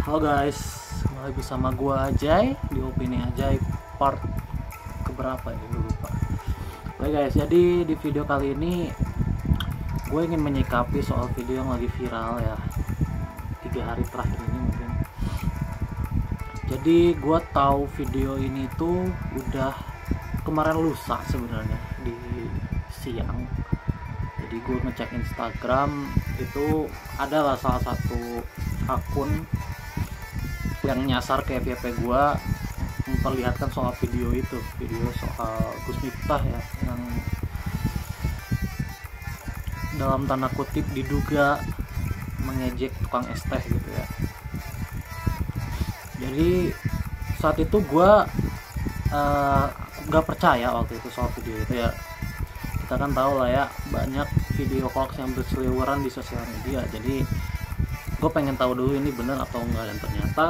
Halo guys, kembali bersama gua Ajay di Opini Ajay part keberapa ya, gue lupa. Oke guys, jadi di video kali ini gue ingin menyikapi soal video yang lagi viral ya 3 hari terakhir ini mungkin. Jadi gue tahu video ini tuh udah kemarin lusa sebenarnya di siang. Jadi gue ngecek Instagram, itu adalah salah satu akun yang nyasar ke FYP gue memperlihatkan soal video itu, video soal Gus Miftah ya, yang dalam tanda kutip diduga mengejek tukang es teh gitu ya. Jadi saat itu gue gak percaya waktu itu soal video itu ya. Kita kan tahu lah ya, banyak video hoax yang berseliweran di sosial media. Jadi gue pengen tahu dulu ini bener atau enggak, dan ternyata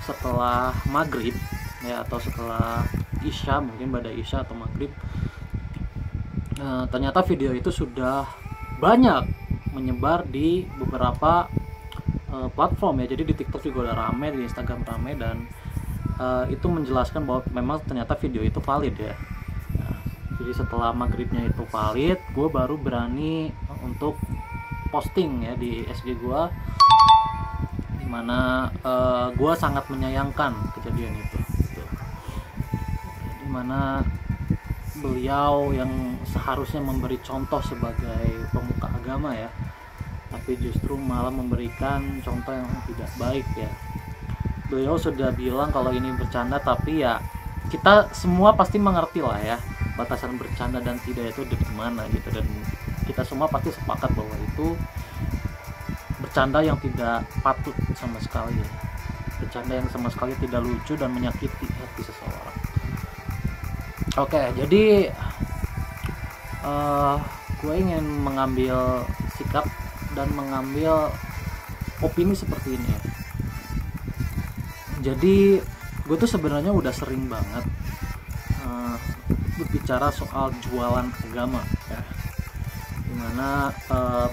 setelah maghrib ya, atau setelah isya, mungkin pada isya atau maghrib, ternyata video itu sudah banyak menyebar di beberapa platform ya. Jadi di TikTok juga udah rame, di Instagram rame, dan itu menjelaskan bahwa memang ternyata video itu valid ya. Jadi setelah maghribnya itu valid, gue baru berani untuk posting ya di SG gue, dimana gue sangat menyayangkan kejadian itu gitu. Dimana beliau yang seharusnya memberi contoh sebagai pemuka agama ya, tapi justru malah memberikan contoh yang tidak baik ya. Beliau sudah bilang kalau ini bercanda, tapi ya kita semua pasti mengerti lah ya batasan bercanda dan tidak itu dari mana gitu, dan kita semua pasti sepakat bahwa itu bercanda yang tidak patut sama sekali ya. Bercanda yang sama sekali tidak lucu dan menyakiti hati seseorang. Oke, jadi gue ingin mengambil sikap dan mengambil opini seperti ini ya. Jadi gue tuh sebenarnya udah sering banget berbicara soal jualan agama ya. Dimana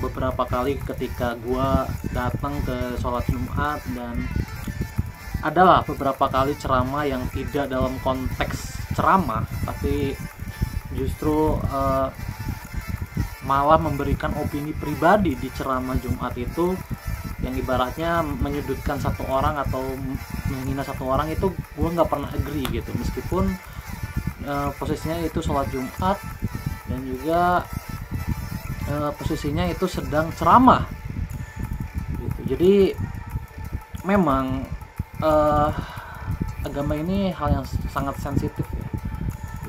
beberapa kali ketika gue datang ke sholat Jumat, dan adalah beberapa kali ceramah yang tidak dalam konteks ceramah, tapi justru malah memberikan opini pribadi di ceramah Jumat itu, yang ibaratnya menyudutkan satu orang atau menghina satu orang. Itu gue nggak pernah agree gitu, meskipun posisinya itu sholat Jumat dan juga posisinya itu sedang ceramah gitu. Jadi memang agama ini hal yang sangat sensitif ya.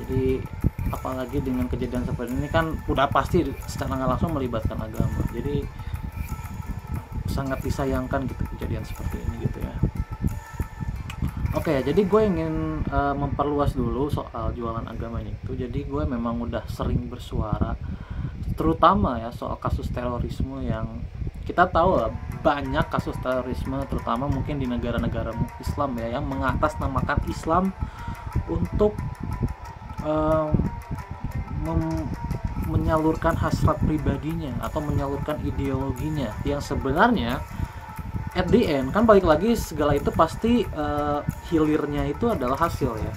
Jadi apalagi dengan kejadian seperti ini kan udah pasti secara nggak langsung melibatkan agama. Jadi sangat disayangkan gitu kejadian seperti ini gitu ya. Oke, jadi gue ingin memperluas dulu soal jualan agamanya itu. Jadi gue memang udah sering bersuara, terutama ya soal kasus terorisme yang kita tahu lah, banyak kasus terorisme terutama mungkin di negara-negara Islam ya, yang mengatasnamakan Islam untuk menyalurkan hasrat pribadinya atau menyalurkan ideologinya, yang sebenarnya at the end kan balik lagi segala itu pasti hilirnya itu adalah hasil ya.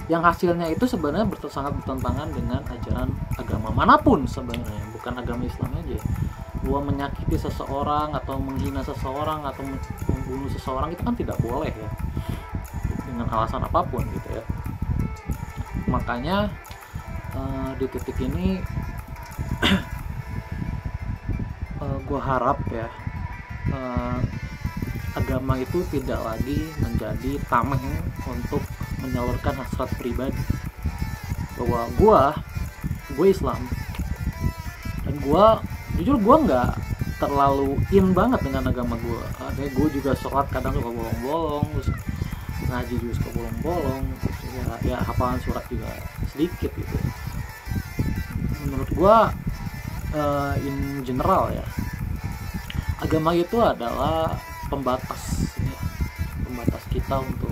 Yang hasilnya itu sebenarnya sangat bertentangan dengan ajaran agama manapun sebenarnya, bukan agama Islam aja. Gua menyakiti seseorang atau menghina seseorang atau membunuh seseorang itu kan tidak boleh ya, dengan alasan apapun gitu ya. Makanya di titik ini gua harap ya agama itu tidak lagi menjadi tameng untuk menyalurkan hasrat pribadi. Bahwa gue Islam, dan jujur gue nggak terlalu in banget dengan agama gue. Kayak gue juga sholat kadang suka bolong-bolong, terus ngaji juga suka bolong-bolong, ya hafalan surat juga sedikit gitu. Menurut gue in general ya, agama itu adalah pembatas ya, pembatas kita untuk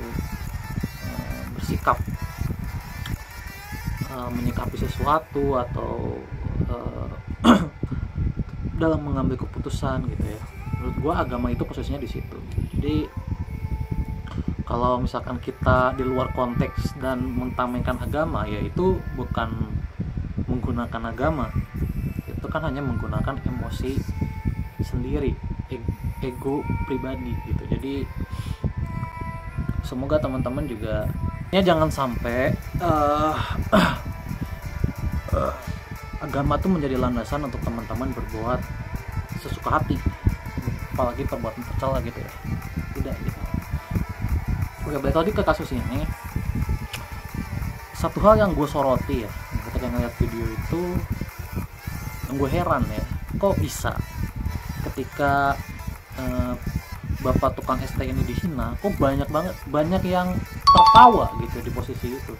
bersikap, menyikapi sesuatu atau dalam mengambil keputusan gitu ya. Menurut gue agama itu posisinya di situ. Jadi kalau misalkan kita di luar konteks dan mentamengkan agama, ya itu bukan menggunakan agama, itu kan hanya menggunakan emosi sendiri, ego pribadi gitu. Jadi semoga teman-teman juga ya jangan sampai agama tuh menjadi landasan untuk teman-teman berbuat sesuka hati, apalagi perbuatan tercela gitu ya. Tidak gitu. Oke, balik lagi ke kasus ini. Satu hal yang gue soroti ya ketika ngeliat video itu, yang gue heran ya, kok bisa ketika bapak tukang ST ini dihina, kok banyak yang tertawa gitu di posisi itu.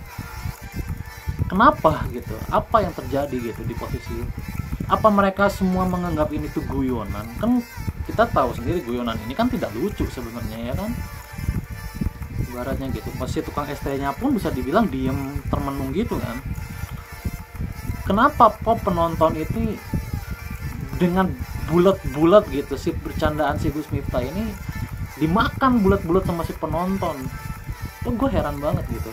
Kenapa gitu? Apa yang terjadi gitu di posisi itu? Apa mereka semua menganggap ini tuh guyonan? Kan kita tahu sendiri guyonan ini kan tidak lucu sebenarnya, ya kan? Ibaratnya gitu, pasti tukang ST-nya pun bisa dibilang diem termenung gitu kan. Kenapa kok penonton itu dengan bulat-bulat gitu, si bercandaan si Gus Miftah ini dimakan bulat-bulat sama si penonton? Tuh gue heran banget gitu.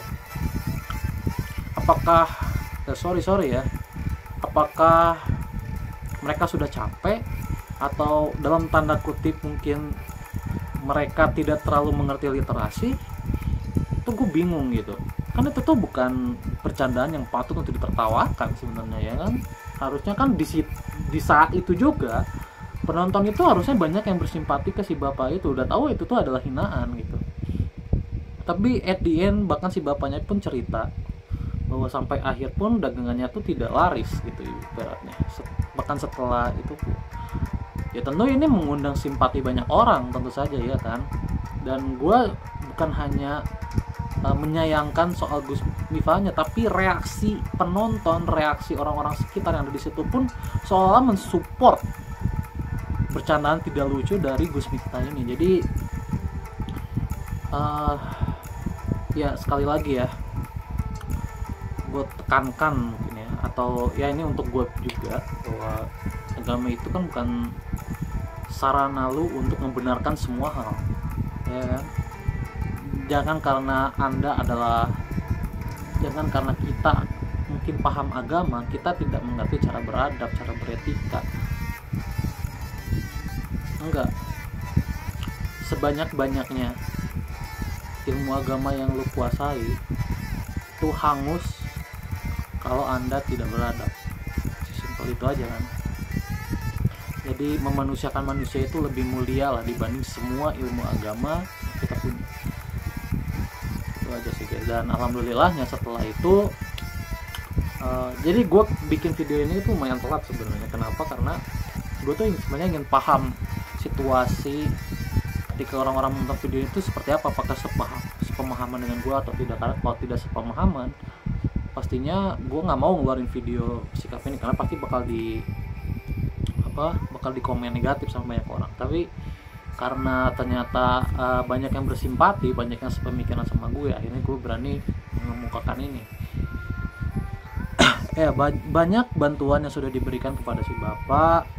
Apakah sorry ya, apakah mereka sudah capek, atau dalam tanda kutip mungkin mereka tidak terlalu mengerti literasi? Itu gue bingung gitu. Kan itu tuh bukan bercandaan yang patut untuk ditertawakan sebenarnya, ya kan? Harusnya kan di saat itu juga penonton itu harusnya banyak yang bersimpati ke si bapak itu, udah tahu itu tuh adalah hinaan gitu. Tapi at the end bahkan si bapaknya pun cerita bahwa sampai akhir pun dagangannya tuh tidak laris gitu ibaratnya. Bahkan setelah itu ya tentu ini mengundang simpati banyak orang tentu saja, ya kan? Dan gue bukan hanya menyayangkan soal Gus Miftahnya, tapi reaksi penonton, reaksi orang-orang sekitar yang ada di situ pun seolah mensupport bercandaan tidak lucu dari Gus Miftah ini. Jadi ya sekali lagi ya, gue tekankan mungkin ya, atau ya ini untuk gue juga, bahwa agama itu kan bukan sarana lu untuk membenarkan semua hal, ya kan? Jangan karena kita mungkin paham agama, kita tidak mengerti cara beradab, cara beretika. Enggak. Sebanyak-banyaknya ilmu agama yang lu kuasai itu hangus kalau Anda tidak beradab. Simpel itu aja kan. Jadi memanusiakan manusia itu lebih mulia lah dibanding semua ilmu agama yang kita punya. Itu aja sih guys. Dan alhamdulillahnya setelah itu jadi gue bikin video ini tuh lumayan telat sebenarnya. Kenapa? Karena gue tuh sebenarnya ingin paham situasi ketika orang-orang menonton video itu seperti apa, apakah sepemahaman dengan gue atau tidak. Karena kalau tidak sepemahaman, pastinya gue nggak mau ngeluarin video sikap ini, karena pasti bakal di komen negatif sama banyak orang. Tapi karena ternyata banyak yang bersimpati, banyak yang sepemikiran sama gue, akhirnya gue berani mengemukakan ini. Banyak bantuan yang sudah diberikan kepada si bapak,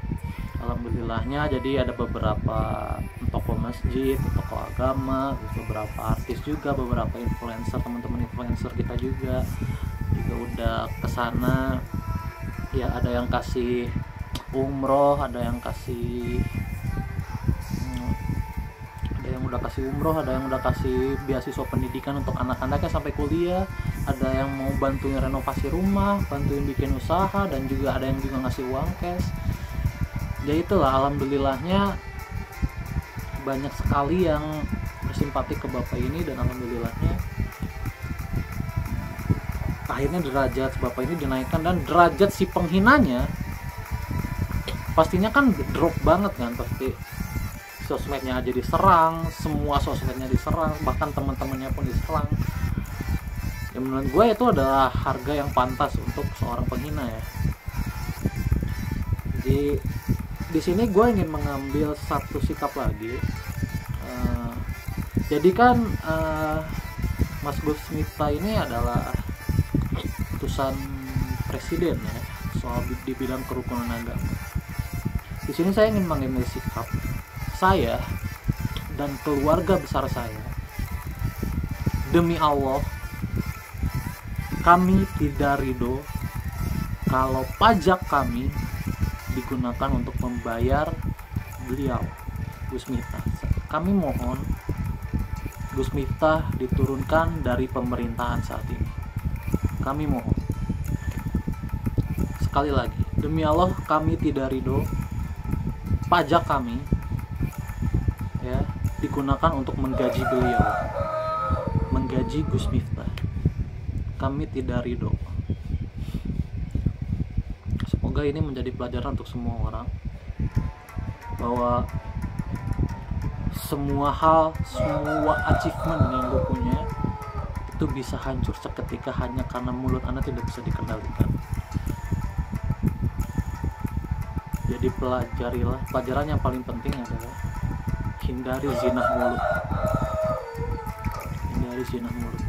alhamdulillahnya. Jadi ada beberapa tokoh masjid, tokoh agama, beberapa artis juga, beberapa influencer, teman-teman influencer kita juga udah kesana. Ya ada yang kasih umroh, ada yang udah kasih umroh, ada yang udah kasih beasiswa pendidikan untuk anak-anaknya sampai kuliah, ada yang mau bantuin renovasi rumah, bantuin bikin usaha, dan juga ada yang juga ngasih uang cash. Ya itulah, alhamdulillahnya banyak sekali yang bersimpati ke bapak ini, dan alhamdulillahnya akhirnya derajat bapak ini dinaikkan, dan derajat si penghinanya pastinya kan drop banget kan. Pasti sosmednya aja diserang, semua sosmednya diserang, bahkan teman-temannya pun diserang. Ya menurut gue itu adalah harga yang pantas untuk seorang penghina ya. Jadi di sini gue ingin mengambil satu sikap lagi. Jadi kan Mas Gus Miftah ini adalah utusan presiden ya soal di bidang kerukunan agama. Di sini saya ingin mengambil sikap saya dan keluarga besar saya, demi Allah, kami tidak ridho kalau pajak kami digunakan untuk membayar beliau, Gus Miftah. Kami mohon Gus Miftah diturunkan dari pemerintahan saat ini. Kami mohon. Sekali lagi, demi Allah kami tidak ridho pajak kami ya digunakan untuk menggaji beliau, menggaji Gus Miftah. Kami tidak ridho. Semoga ini menjadi pelajaran untuk semua orang, bahwa semua hal, semua achievement yang gue punya itu bisa hancur seketika hanya karena mulut Anda tidak bisa dikendalikan. Jadi pelajarilah, pelajaran yang paling penting adalah hindari zina mulut. Hindari zina mulut.